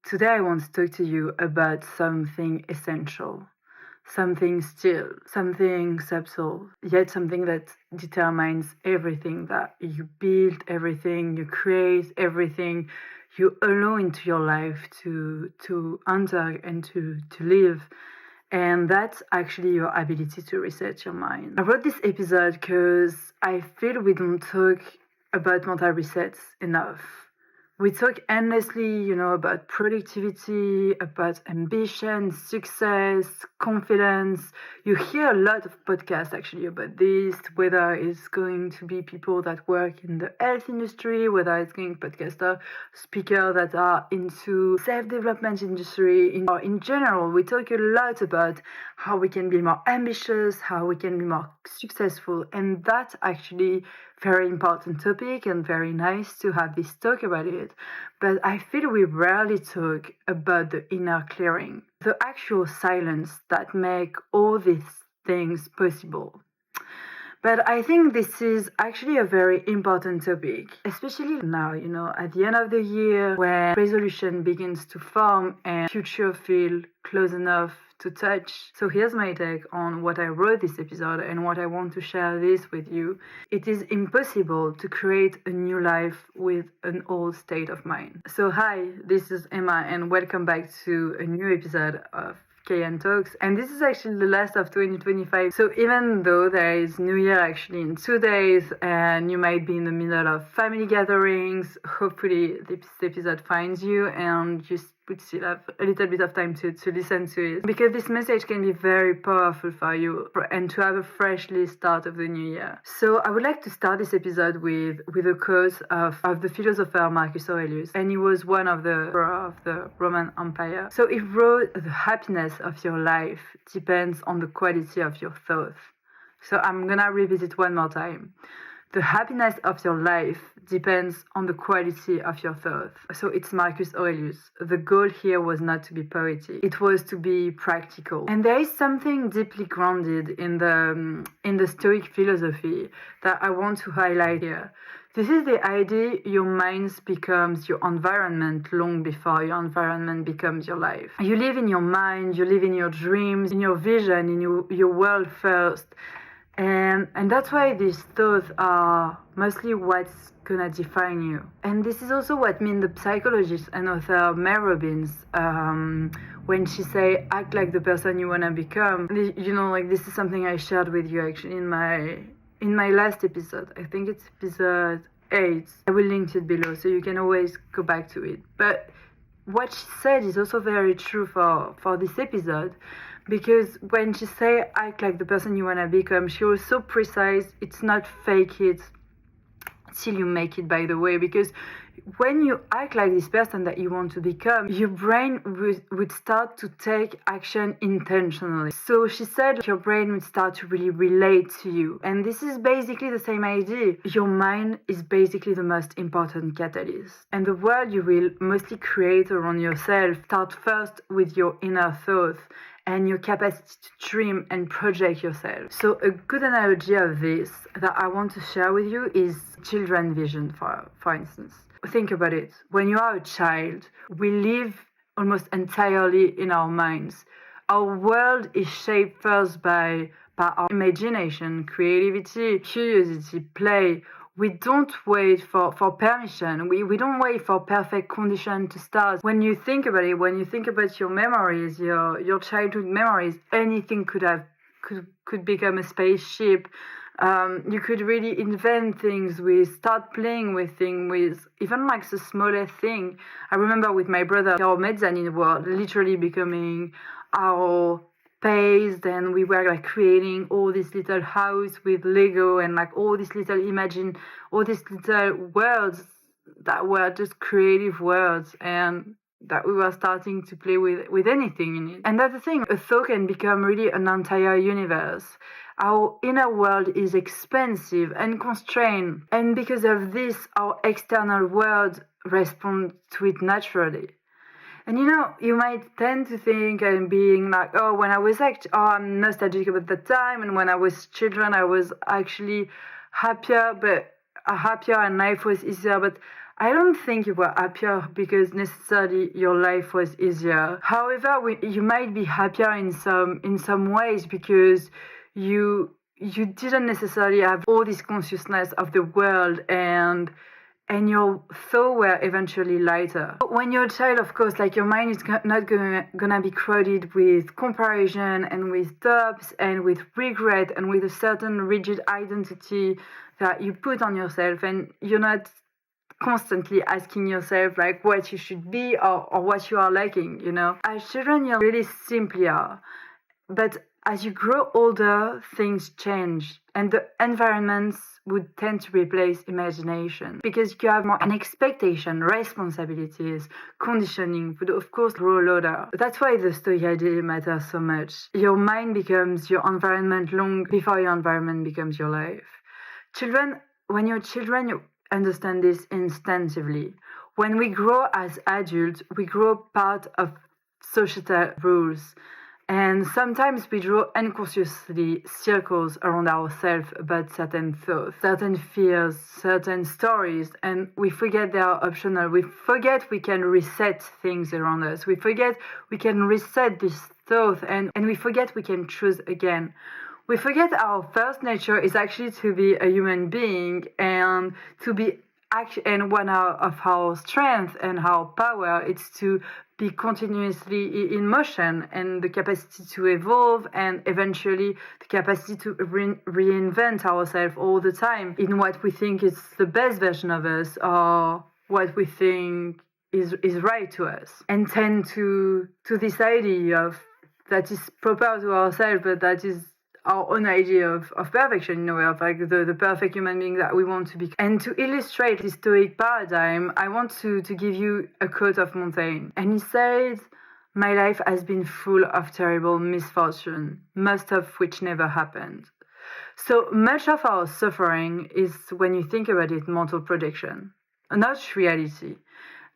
today I want to talk to you about something essential, something still, something subtle, yet something that determines everything that you build, everything you create, everything you allow into your life to enter and to live. And that's actually your ability to reset your mind. I wrote this episode because I feel we don't talk about mental resets enough. We talk endlessly, about productivity, about ambition, success, confidence. You hear a lot of podcasts actually about this, whether it's going to be people that work in the health industry, whether it's going podcaster, speakers that are into self-development industry. In general, we talk a lot about how we can be more ambitious, how we can be more successful, and that's actually very important topic and very nice to have this talk about it. But I feel we rarely talk about the inner clearing, the actual silence that make all these things possible. But I think this is actually a very important topic, especially now, at the end of the year when resolution begins to form and future feel close enough to touch. So here's my take on what I wrote this episode and what I want to share this with you. It is impossible to create a new life with an old state of mind. So hi, this is Emma and welcome back to a new episode of KN Talks, and this is actually the last of 2025. So even though there is New Year actually in 2 days and you might be in the middle of family gatherings, hopefully this episode finds you and you would still have a little bit of time to listen to it, because this message can be very powerful for you and to have a freshly start of the new year. So I would like to start this episode with a quote of the philosopher Marcus Aurelius, and he was one of the Roman Empire. So he wrote, "The happiness of your life depends on the quality of your thoughts." So I'm gonna revisit one more time. The happiness of your life depends on the quality of your thoughts. So it's Marcus Aurelius. The goal here was not to be poetic. It was to be practical. And there is something deeply grounded in the Stoic philosophy that I want to highlight here. This is the idea your mind becomes your environment long before your environment becomes your life. You live in your mind, you live in your dreams, in your vision, in your world first. And that's why these thoughts are mostly what's gonna define you. And this is also what the psychologist and author Robbins, when she say act like the person you wanna become. This is something I shared with you actually in my last episode. I think it's episode 8. I will link it below so you can always go back to it. But what she said is also very true for this episode. Because when she say act like the person you want to become, she was so precise. It's not fake it till you make it, by the way. Because when you act like this person that you want to become, your brain would start to take action intentionally. So she said your brain would start to really relate to you. And this is basically the same idea. Your mind is basically the most important catalyst. And the world you will mostly create around yourself start first with your inner thoughts and your capacity to dream and project yourself. So a good analogy of this that I want to share with you is children's vision, for instance. Think about it. When you are a child, we live almost entirely in our minds. Our world is shaped first by our imagination, creativity, curiosity, play. We don't wait for permission. We don't wait for perfect condition to start. When you think about it, when you think about your memories, your childhood memories, anything could become a spaceship. You could really invent things start playing with things with even like the smallest thing. I remember with my brother, our mezzanine world literally becoming our space. Then we were like creating all this little house with Lego and like all these little worlds that were just creative worlds, and that we were starting to play with anything in it. And that's the thing, a thought can become really an entire universe. Our inner world is expansive and constrained, and because of this, our external world responds to it naturally. And you might tend to think and being like, oh, when I was I'm nostalgic about that time, and when I was children, I was actually happier and life was easier. But I don't think you were happier because necessarily your life was easier. However, you might be happier in some ways because you didn't necessarily have all this consciousness of the world, and your thoughts were eventually lighter. When you're a child, of course, like, your mind is not gonna be crowded with comparison and with doubts and with regret and with a certain rigid identity that you put on yourself, and you're not constantly asking yourself like what you should be or what you are lacking, you know. As children, you're really simpler, but as you grow older, things change, and the environments would tend to replace imagination because you have more an expectation, responsibilities, conditioning would of course grow louder. That's why the Stoic idea matters so much. Your mind becomes your environment long before your environment becomes your life. When you're children, you understand this instinctively. When we grow as adults, we grow part of societal rules. And sometimes we draw unconsciously circles around ourselves about certain thoughts, certain fears, certain stories, and we forget they are optional. We forget we can reset things around us. We forget we can reset this thought, and we forget we can choose again. We forget our first nature is actually to be a human being and to be and one of our strength and our power is to be continuously in motion, and the capacity to evolve and eventually the capacity to reinvent ourselves all the time in what we think is the best version of us or what we think is right to us, and tend to this idea of that is proper to ourselves, but that is our own idea of perfection, in a way, of like the perfect human being that we want to be. And to illustrate this Stoic paradigm, I want to give you a quote of Montaigne. And he says, "My life has been full of terrible misfortune, most of which never happened." So much of our suffering is, when you think about it, mental projection, not reality.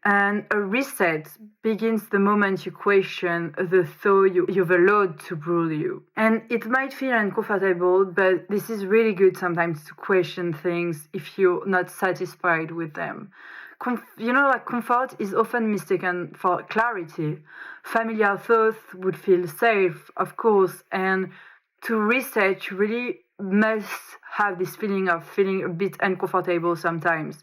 And a reset begins the moment you question the thought you've allowed to rule you. And it might feel uncomfortable, but this is really good sometimes to question things if you're not satisfied with them. Comfort is often mistaken for clarity. Familiar thoughts would feel safe, of course, and to reset, you really must have this feeling of feeling a bit uncomfortable sometimes,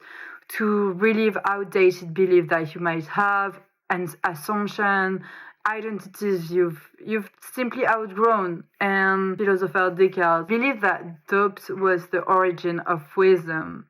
to relieve outdated beliefs that you might have, and assumption, identities you've simply outgrown. And philosopher Descartes believed that doubt was the origin of wisdom.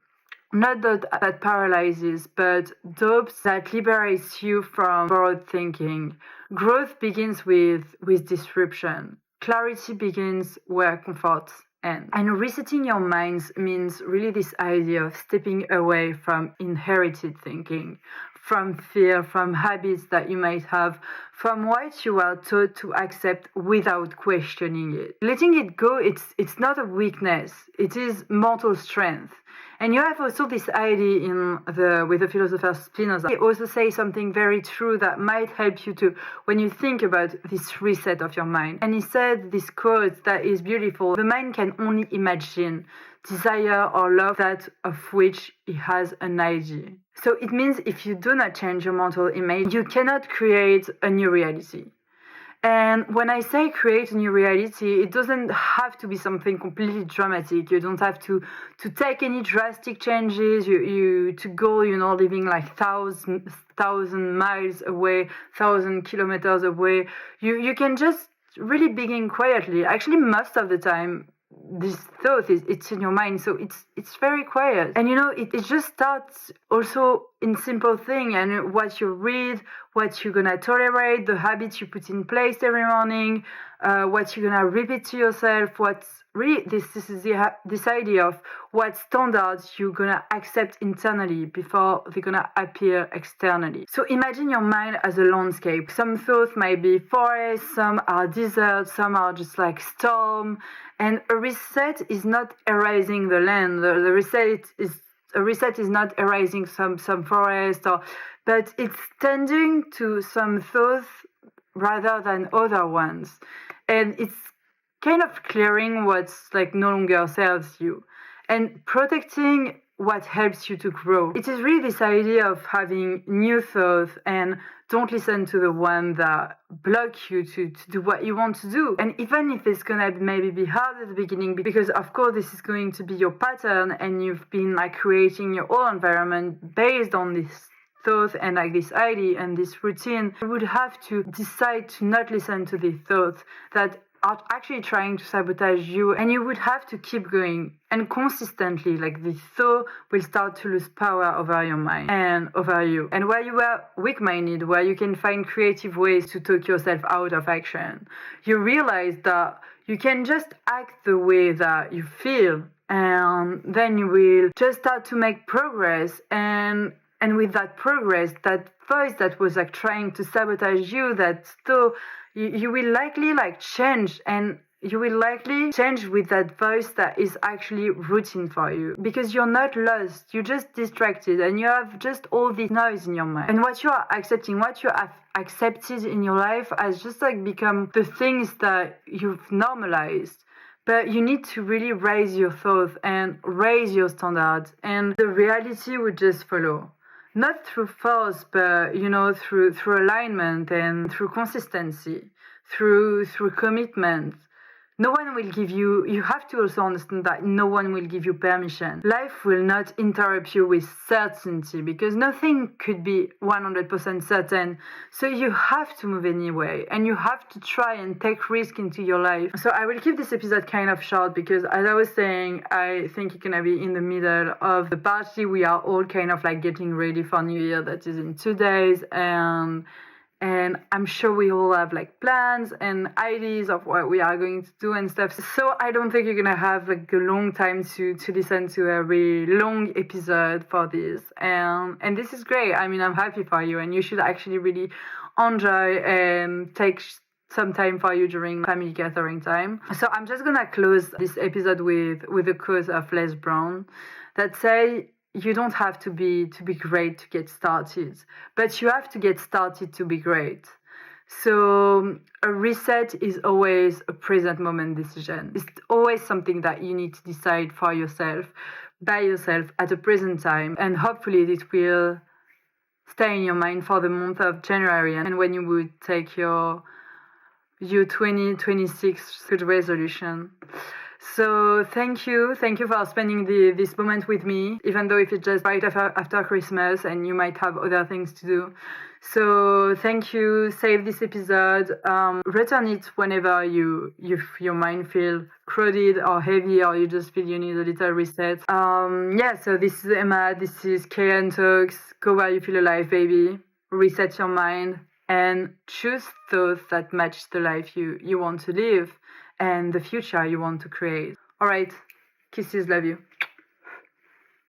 Not that paralyzes, but doubt that liberates you from borrowed thinking. Growth begins with disruption. Clarity begins where comfort ends. And resetting your minds means really this idea of stepping away from inherited thinking, from fear, from habits that you might have, from what you are taught to accept without questioning it. Letting it go, it's not a weakness, it is mental strength. And you have also this idea with the philosopher Spinoza. He also says something very true that might help you to, when you think about this reset of your mind. And he said this quote that is beautiful: "The mind can only imagine, desire or love that of which it has an idea." So it means if you do not change your mental image, you cannot create a new reality. And when I say create a new reality, it doesn't have to be something completely dramatic. You don't have to take any drastic changes. You to go, living like thousand miles away, 1,000 kilometers away. You can just really begin quietly. Actually, most of the time, this thought it's in your mind, so it's very quiet. And it just starts also in simple thing, and what you read, what you're gonna tolerate, the habits you put in place every morning, what you're gonna repeat to yourself, what's really this is this idea of what standards you're gonna accept internally before they're gonna appear externally. So imagine your mind as a landscape. Some thoughts might be forests, some are deserts, some are just like storm. And a reset is not erasing the land. The reset is not erasing some forest, but it's tending to some thoughts rather than other ones, and it's kind of clearing what's like no longer serves you, and protecting what helps you to grow. It is really this idea of having new thoughts and don't listen to the one that block you to do what you want to do. And even if it's gonna maybe be hard at the beginning, because of course this is going to be your pattern and you've been like creating your own environment based on this thought and like this idea and this routine, you would have to decide to not listen to these thoughts that are actually trying to sabotage you, and you would have to keep going. And consistently, like this thought will start to lose power over your mind and over you. And where you are weak-minded, where you can find creative ways to talk yourself out of action, you realize that you can just act the way that you feel, and then you will just start to make progress. And with that progress, that voice that was like trying to sabotage you, that thought, you will likely like change, and you will likely change with that voice that is actually routine for you, because you're not lost, you're just distracted, and you have just all this noise in your mind. And what you are accepting, what you have accepted in your life has just like become the things that you've normalized. But you need to really raise your thoughts and raise your standards, and the reality would just follow. Not through force, but through alignment and through consistency, through commitment. No one will give you, you have to also understand that no one will give you permission. Life will not interrupt you with certainty, because nothing could be 100% certain. So you have to move anyway, and you have to try and take risk into your life. So I will keep this episode kind of short, because as I was saying, I think it's gonna be in the middle of the party. We are all kind of like getting ready for New Year, that is in 2 days, and I'm sure we all have like plans and ideas of what we are going to do and stuff. So I don't think you're gonna have like a long time to listen to a really long episode for this. And this is great. I mean, I'm happy for you, and you should actually really enjoy and take some time for you during family gathering time. So I'm just gonna close this episode with a quote of Les Brown that say, you don't have to be great to get started, but you have to get started to be great. So a reset is always a present moment decision. It's always something that you need to decide for yourself, by yourself at the present time, and hopefully it will stay in your mind for the month of January, and when you would take your 2026 good resolution. So thank you for spending this moment with me, even though if it's just right after Christmas and you might have other things to do. So thank you. Save this episode. Return it whenever your mind feels crowded or heavy, or you just feel you need a little reset. So this is Emma. This is KN Talks. Go where you feel alive, baby. Reset your mind and choose thoughts that match the life you want to live and the future you want to create. All right. Kisses. Love you.